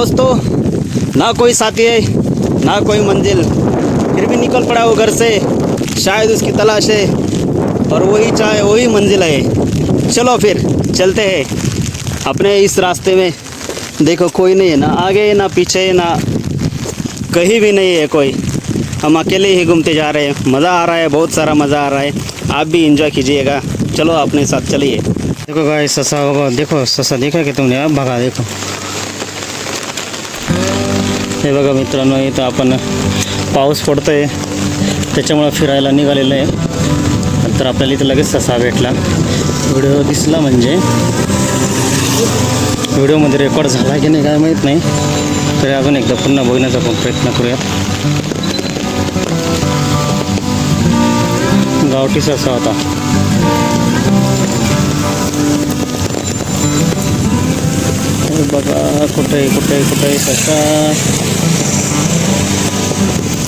दोस्तों, ना कोई साथी है ना कोई मंजिल, फिर भी निकल पड़ा वो घर से, शायद उसकी तलाश है और वही चाहे वही मंजिल है। चलो फिर चलते हैं अपने इस रास्ते में। देखो कोई नहीं है, ना आगे ना पीछे, ना कहीं भी नहीं है कोई। हम अकेले ही घूमते जा रहे हैं। मज़ा आ रहा है, बहुत सारा मज़ा आ रहा है। आप भी एंजॉय कीजिएगा। चलो अपने साथ चलिए। देखो गाइस, ससा होगा, देखो ससा देखा की तुम्ही? अब बघा, देखो हे बघा मित्रांनो, इथं आपण पाऊस पडतोय त्याच्यामुळं फिरायला निघालेलं आहे. तर आपल्याला इथं लगेच ससा भेटला. व्हिडिओ दिसला म्हणजे व्हिडिओमध्ये रेकॉर्ड झाला की नाही काय माहीत नाही. तरी अजून एकदा पुन्हा बघण्याचा पण प्रयत्न करूयात. गावठी ससा होता. बघा कुठे कुठे कुठे ससा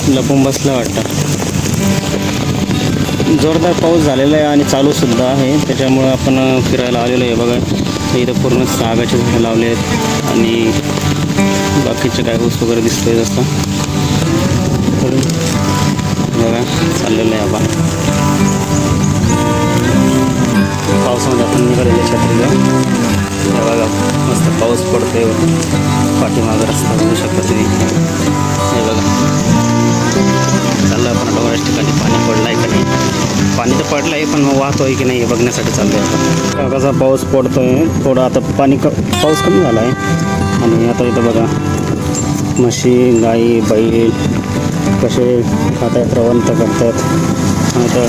लपून बसला वाटतं. जोरदार पाऊस झालेला आहे आणि चालूसुद्धा आहे, त्याच्यामुळं आपण फिरायला आलेलो आहे. बघा इथं पूर्ण सागाचे झाडं लावले आहेत आणि बाकीचे काय ऊस वगैरे दिसतोय जसं. बघा चाललेलं आहे आपण. पावसामध्ये आपण निघालेले छत्री घेऊन. बघा मस्त पाऊस पडतोय. पाठीमागं रस्ता बघू शकता तुम्ही. हे बघा चाललं आपण डोंगराच्या ठिकाणी. पाणी पडलं आहे का नाही? पाणी तर पडलं आहे, पण मग वाहतो आहे की नाही हे बघण्यासाठी चाललं आहे आपण. कसा पाऊस पडतो आहे, थोडा आता पाऊस कमी झाला आहे. आणि आता इथं बघा म्हशी, गाई, बैल कसे खातात, रवंत करतात. आता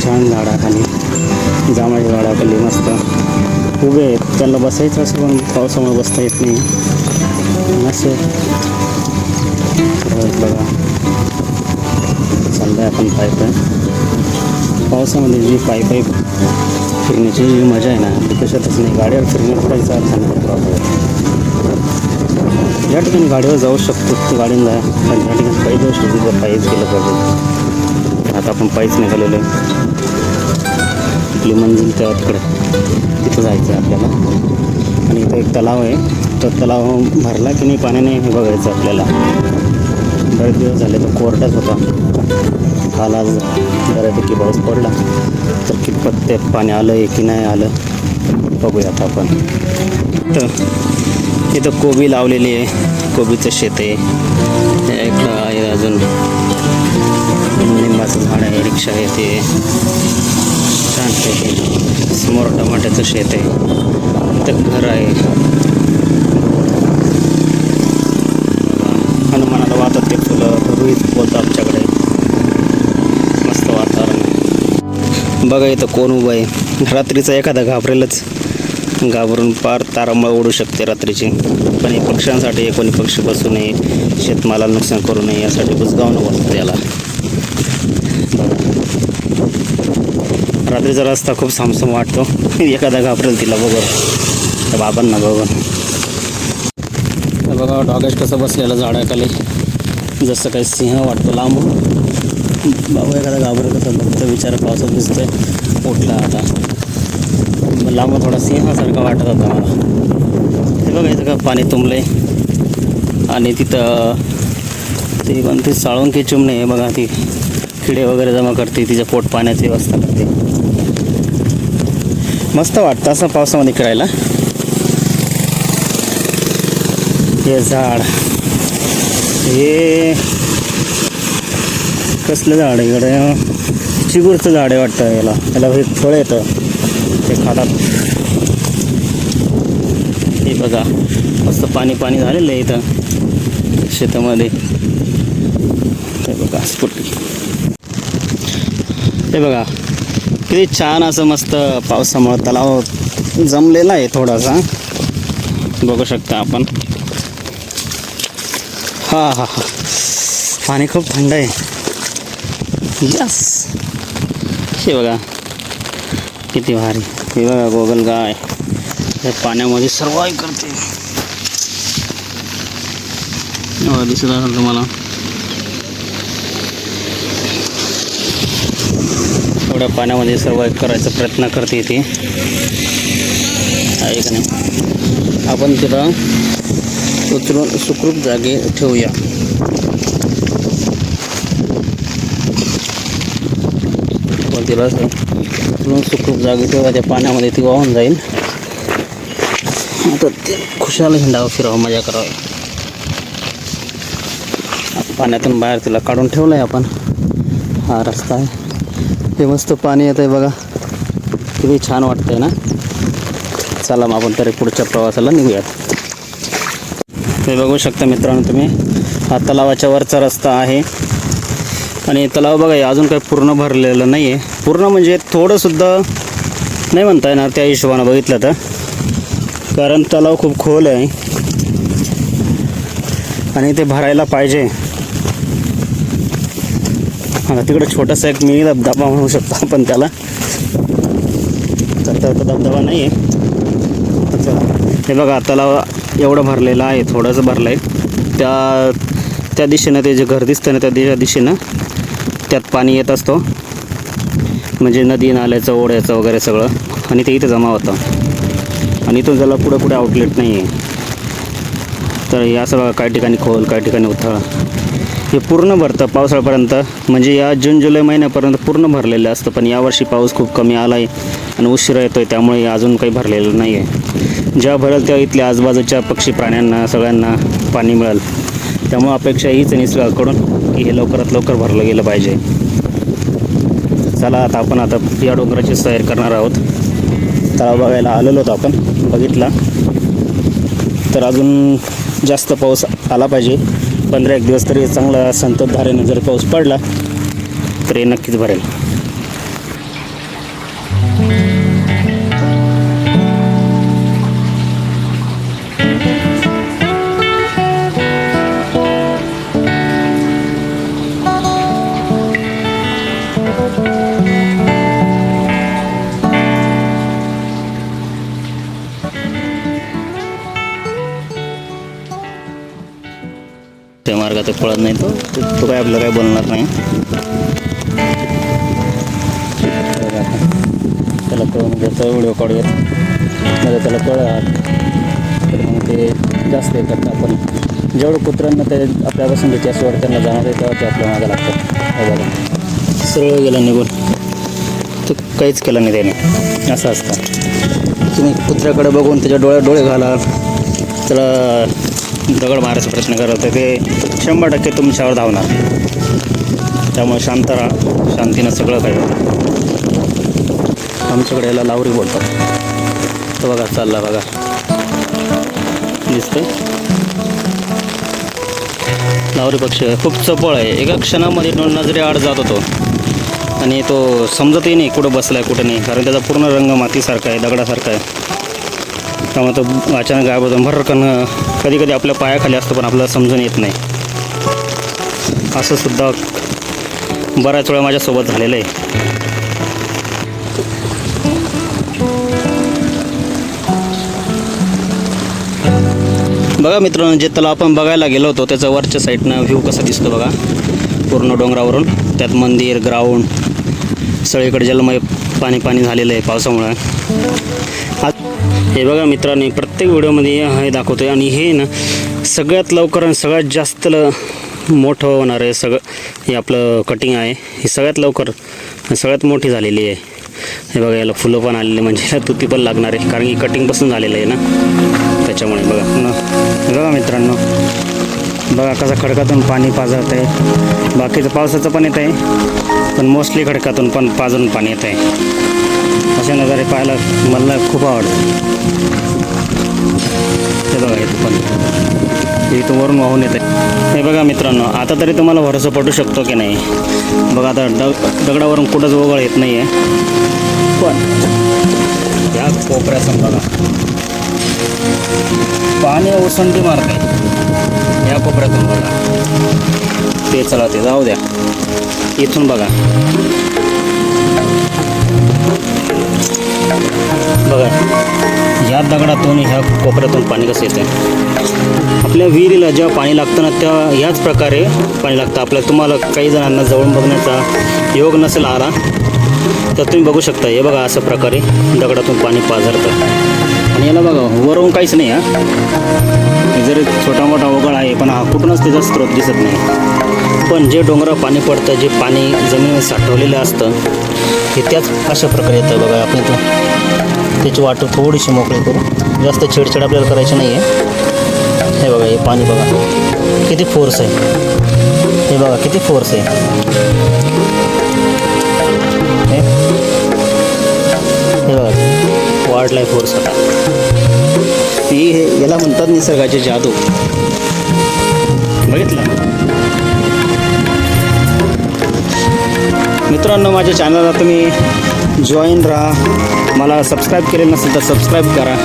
छान झाडाखाली, जांभळाच्या झाडाखाली मस्त उभे आहेत. त्यांना बसायचं असं, पण पावसामुळे बसता येत नाही असं. बघा चाललं आहे आपण पायी पावसामध्ये. जी पायी फिरण्याची जी मजा आहे ना, ती कशातच नाही. गाडीवर फिरण्यात काहीच अर्थ नाही. ज्या ठिकाणी गाडीवर जाऊ शकतो ते गाडीनं जा, पण ज्या ठिकाणी पायी जाऊ शकतो तिथं पायीच गेलं पाहिजे. आता आपण पायीच निघालेलो आहे. आपली मंजिल त्या तिकडे तिथं जायचं आहे आपल्याला. आणि इथं एक तलाव आहे. तो तलाव भरला की नाही पाण्याने हे बघायचं आपल्याला. बरेच दिवस झाले तो कोरडाच होता. काल आज बऱ्यापैकी पाऊस पडला, तर कितपत ते पाणी आलं आहे की नाही आलं बघूयात आपण. तर इथं कोबी लावलेली आहे, कोबीचं शेत आहे. इकडं आहे अजून लिंबाचं झाड आहे, रिक्षा आहे ते छान आहे. समोर टमाट्याचं शेत आहे. इथं घर आहे. हनुमानाला वाहतात ते फुलं, रुईत बोलतं आमच्याकडे. मस्त वातावरण आहे. बघा इथं कोण उभं आहे. रात्रीचा एखादा घाबरेलच, घाबरून पार तारांबळ उडू शकते रात्रीची. पण हे पक्ष्यांसाठी कोणी पक्षी बसू नये, शेतमालाला नुकसान करू नये यासाठी बुजगावणं बसतं त्याला. रात्रीचा रस्ता खूप सामसूम वाटतो. एखादा घाबरेल तिला बघून, त्या बाबांना बघून. बघा डॉगेश कसं बसलेलं झाडाखाली, जसं काही सिंह वाटतो लांबून. बाबा एखादा घाबरत कसं बघतं, विचार पावसात दिसतोय. उठला आता लांबून, थोडा सिंहासारखा वाटत होता मला. हे बघा इथं का पाणी तुंबले आणि तिथं ती कोणती साळुंकी चिमणी आहे बघा. ती किडे वगैरे जमा करते, तिच्या पोट पाण्याची व्यवस्था करते. मस्त वाटतं असं पावसामध्ये खेळायला. हे झाड, हे कसलं झाड आहे इकडे? चिगूरचं झाड आहे वाटतं. याला हे फळ येतं, ते खातात. हे बघा मस्त पाणी झालेलं आहे इथं शेतामध्ये. हे बघा स्फुटी. हे बघा किती छान असं मस्त पावसामुळे तलाव जमलेला आहे थोडासा, बघू शकता आपण. हा हा हा, पाणी खूप थंड आहे. यस, हे बघा किती भारी. हे बघा गोगलगाय या पाण्यामध्ये सर्वाइव्ह करते. दिसत असेल तुम्हाला. एवढ्या पाण्यामध्ये सर्वाइव्ह करायचा प्रयत्न करते ती, आहे का नाही. आपण तिथं उचलून सुखरूप जागी ठेवूया. तिला उचलून सुखरूप जागी ठेवूया. त्या पाण्यामध्ये ती वाहून जाईल. आता ते खुशाल हिंडावं, फिरावं, मजा करावं. पाण्यातून बाहेर तिला काढून ठेवलं आहे आपण. हा रस्ता आहे. हे मस्त पाणी येतं आहे बघा, किती छान वाटतंय ना. चला मग आपण तरी पुढच्या प्रवासाला निघूयात. हे बघू शकता मित्रांनो तुम्ही, हा तलावाच्या वरचा रस्ता आहे. आणि तलाव बघा अजून काही पूर्ण भरलेलं नाही आहे. पूर्ण म्हणजे थोडंसुद्धा नाही म्हणता येणार त्या हिशोबानं बघितलं तर, कारण तलाव खूप खोल आहे आणि ते भरायला पाहिजे. आता तिकडे छोटासा एक मिनी धबधबा म्हणू शकतो आपण त्याला, तर धबधबा नाही आहे. हे बघा तलाव एवढं भरलेलं आहे, थोडंसं भरलं आहे. त्या दिशेनं ते जे घर दिसतं ना, त्या दिशेनं त्यात पाणी येत असतो, म्हणजे नदी नाल्याचं ओढ्याचं वगैरे सगळं, आणि ते इथे जमा होतं. आणि इथून त्याला पुढे आउटलेट नाही आहे. तर हे असं बघा, काही ठिकाणी खोल, काही ठिकाणी उथळ. हे पूर्ण भरतं पावसाळ्यापर्यंत, म्हणजे या जून जुलै महिन्यापर्यंत पूर्ण भरलेलं असतं. पण यावर्षी पाऊस खूप कमी आला आहे आणि उशिरा येतो आहे, त्यामुळे अजून काही भरलेलं नाही आहे. जेव्हा भरेल तेव्हा इथल्या आजूबाजूच्या पक्षी प्राण्यांना सगळ्यांना पाणी मिळेल. त्यामुळे अपेक्षा हीच आहे निसर्गाकडून की हे लवकरात लवकर भरलं गेलं पाहिजे. चला आता आपण या डोंगराची सैर करणार आहोत. तलाव बघायला आलेलो होतो आपण, बघितला. तर अजून जास्त पाऊस आला पाहिजे, 15-1 दिवस तरी चांगला संततधारेने जर पाऊस पडला तर हे नक्कीच भरेल. त्या मार्गात पळत नाही तो काय आपलं काय बोलणार नाही. त्याला कळून घ्यायचा व्हिडिओ काढूयात, म्हणजे त्याला कळलं तर मग ते जास्त येतात. आपण जेवढं कुत्र्यांना ते आपल्यापासून त्याची असं वाटतं त्यांना जाणार आहे, तेव्हा ते आपल्या मागं लागतात. हे बघा सरळ गेला निघून, तो काहीच केलं नाही त्याने. असं असतं, तुम्ही कुत्र्याकडे बघून त्याच्या डोळे घालाल, त्याला दगड मारायचा प्रयत्न करत ते 100% तुमच्यावर धावणार. त्यामुळे शांत राहा, शांतीनं सगळं काही. आमच्याकडे याला लावरी बोलतात. तो बघा चालला, बघा दिसतंय. लावरी पक्षी खूप चपळ आहे. एका क्षणामध्ये नजरे आड जात होतो आणि तो समजतही नाही कुठं बसला आहे कुठं नाही, कारण त्याचा पूर्ण रंग मातीसारखा आहे, दगडासारखा आहे. त्यामुळे तो अचानक गायब होतो. भरकन कधी कधी आपल्या पायाखाली असतो पण आपल्याला समजून येत नाही. असं सुद्धा बऱ्याच वेळा माझ्यासोबत झालेलं आहे. बघा मित्रांनो, जे तलाव आपण बघायला गेलो होतो त्याचा वरच्या साईडनं व्ह्यू कसा दिसतो बघा, पूर्ण डोंगरावरून. त्यात मंदिर, ग्राउंड, सगळीकडे जलमय पाणी झालेलं आहे पावसामुळे. हे बघा मित्रांनो, प्रत्येक व्हिडिओमध्ये हे दाखवतो आहे. आणि हे ना सगळ्यात लवकर आणि सगळ्यात जास्त मोठं होणार आहे. सगळं हे आपलं कटिंग आहे, हे सगळ्यात लवकर सगळ्यात मोठी झालेली आहे. हे बघा, याला फुलं पण आलेली, म्हणजे तुती पण लागणार आहे, कारण की कटिंगपासून झालेलं आहे ना, त्याच्यामुळे. बघा मित्रांनो, बघा कसं खडकातून पाणी पाजत आहे. बाकीचं पावसाचं पण येत आहे, पण मोस्टली खडकातून पण पाजून पाणी येत आहे. असे नजारे पाहायला मला खूप आवडतं. हे बघा, इथं पण इथं वरून वाहून येत आहे. हे बघा मित्रांनो, आता तरी तुम्हाला भरोसा पटू शकतो की नाही. बघा आता दगडावरून कुठंच ओघळ येत नाही आहे, पण या कोपऱ्यातून बघा पाणी ओसंडी मारत आहे. या कोपऱ्यातून बघा, ते चला ते जाऊ द्या. इथून बघा, बघा या दगडातून ह्या कोपऱ्यातून पाणी कसं येतं. आपल्या विहिरीला जेव्हा पाणी लागतं ना, तेव्हा ह्याच प्रकारे पाणी लागतं आपल्याला. तुम्हाला काही जणांना जवळून बघण्याचा योग नसेल आला तर तुम्ही बघू शकता. हे बघा, अशा प्रकारे दगडातून पाणी पाझरतं. आणि याला बघा वरून काहीच नाही हा, जरी छोटा मोठा ओघळ आहे पण हा कुठूनच त्याचा स्रोत दिसत नाही. पण जे डोंगरावर पाणी पडतं, जे पाणी जमिनीत साठवलेलं असतं हे त्याच अशा प्रकारे येतं बघा. आपण इथं त्याची वाटू थोडीशी मोकळी करू, जास्त छेडछाड आपल्याला करायची नाही आहे. हे बघा हे पाणी बघा किती फोर्स आहे, हे बघा किती फोर्स आहे. हे बघा वाढलाय फोर्स आता. ही याला म्हणतात निसर्गाचे जादू. बघितलं मित्रांनो, माझ्या चॅनलला तुम्ही जॉईन राहा. मला सबस्क्राईब केले नसेल तर सबस्क्राईब करा.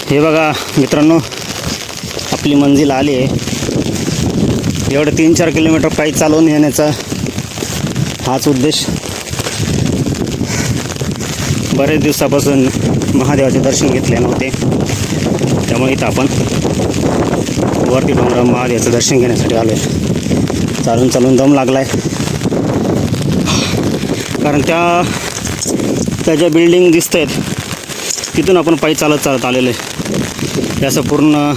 हे बघा मित्रांनो, आपली मंजिल आली आहे. एवढं 3-4 किलोमीटर पायी चालवून येण्याचा हाच उद्देश. बरेच दिवसापासून महादेवाचे दर्शन घेतले नव्हते, त्यामुळे इथं आपण वरती डोंगरावर महादेवाचं दर्शन घेण्यासाठी आलो आहे. चालून चालून दम लागला आहे, कारण त्या ज्या बिल्डिंग दिसत आहेत तिथून आपण पायी चालत आलेलो आहे. हे असं पूर्ण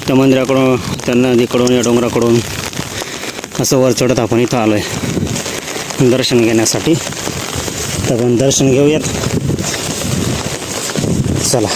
त्या मंदिराकडून, त्या नदीकडून, या डोंगराकडून असं वर चढत आपण इथं आलो आहे दर्शन घेण्यासाठी. तर आपण दर्शन घेऊयात, चला.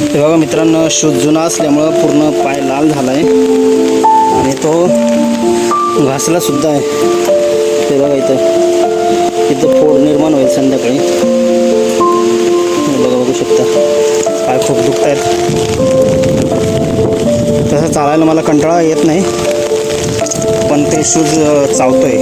हे बघा मित्रांनो, शूज जुना असल्यामुळं पूर्ण पाय लाल झाला आहे आणि तो घासला सुद्धा आहे. ते बघा इथं फोड निर्माण होईल संध्याकाळी. बघू शकता पाय खूप दुखत आहेत. तसं चालायला मला कंटाळा येत नाही, पण ते शूज चावतोय.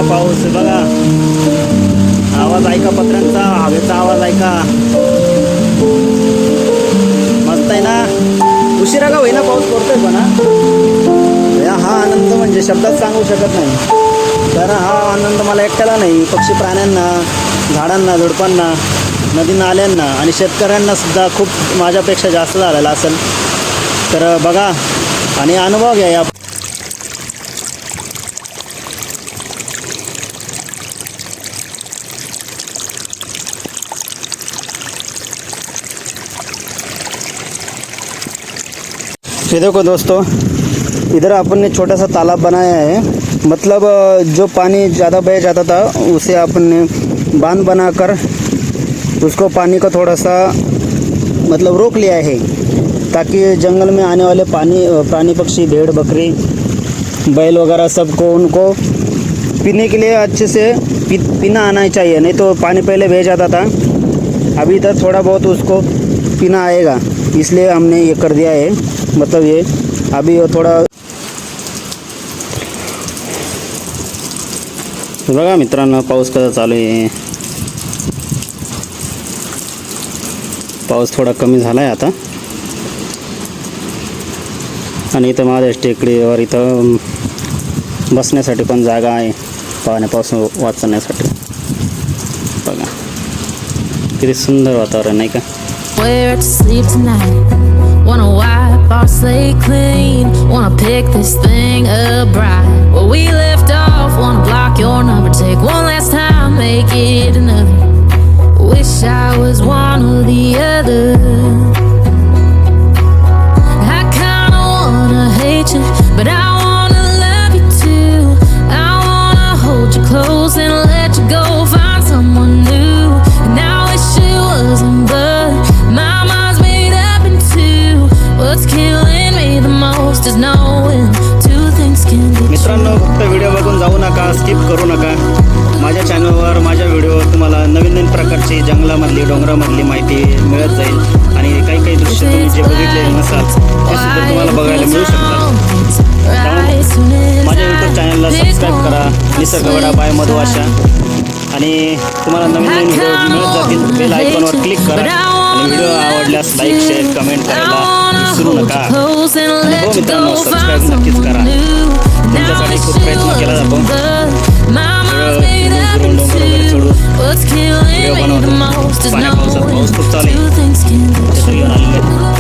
पाऊस बघा, आवाज ऐका पत्र्यांचा, हवेचा आवाज ऐका. मस्त आहे ना. उशिरा का होईना पाऊस पडतोय पण हा आनंद म्हणजे शब्दात सांगू शकत नाही. तर हा आनंद मला एकट्याला नाही, पक्षी प्राण्यांना, झाडांना, झुडपांना, नदी नाल्यांना आणि शेतकऱ्यांना सुद्धा खूप माझ्यापेक्षा जास्त झालेला असेल. तर बघा आणि अनुभव घ्या या. ये देखो दोस्तों, इधर अपन ने छोटा सा तालाब बनाया है। मतलब जो पानी ज़्यादा बह जाता था उसे अपन ने बांध बनाकर उसको पानी को थोड़ा सा मतलब रोक लिया है, ताकि जंगल में आने वाले प्राणी पक्षी, भेड़ बकरी, बैल वगैरह सबको उनको पीने के लिए अच्छे से पीना आना ही चाहिए। नहीं तो पानी पहले बह जाता था, अभी इधर थोड़ा बहुत उसको पीना आएगा, इसलिए हमने ये कर दिया है। मतलब ये अभी वो थोड़ा बघा मित्रांनो, पाऊस कसा चालू आहे। पाऊस थोडा कमी झाला आहे आता, आणि इथं माझ्या टेकडीवर इथं बसण्यासाठी पण जागा आहे, पाण्यापासून वाचण्यासाठी। बघा किती सुंदर वातावरण आहे का। Where to sleep tonight? Wanna wipe our slate clean? Wanna pick this thing up right where we left off? Wanna block your number, take one last time, make it another. Wish I was one or the other. I kinda wanna hate you, but I wanna love you too. I wanna hold you close and let you go, find someone new. And I wish it wasn't, but my mind's made up in two. What's killing me the most is knowing two things can be true. मित्रांनो, फक्त video बघून जाऊ नका, skip करू नका। माझ्या चॅनलवर, माझ्या व्हिडिओवर तुम्हाला नवीन नवीन प्रकारची जंगलामधली, डोंगरामधली माहिती मिळत जाईल, आणि काही काही दृश्य तुम्ही जे बघितले नसाल ते सुद्धा तुम्हाला बघायला मिळू शकतात। त्यामुळे माझ्या यूट्यूब चॅनलला सबस्क्राईब करा, निसर्गवडा बाय मधु आशा, आणि तुम्हाला नवीन नवीन व्हिडिओ मिळत जातील। बेल आयकॉनवर क्लिक करा, आणि व्हिडिओ आवडल्यास लाईक, शेअर, कमेंट करायला विसरू नका। आणि हो मित्रांनो, सबस्क्राईब नक्कीच करा, तुमच्यासाठी खूप प्रयत्न केला जातो। डोंगर वगैरे चढून व्हिडिओ बनवतो। पाण्या पावसात पाऊस खूप चालू आहे, त्याचं घेऊन आलेलं आहे।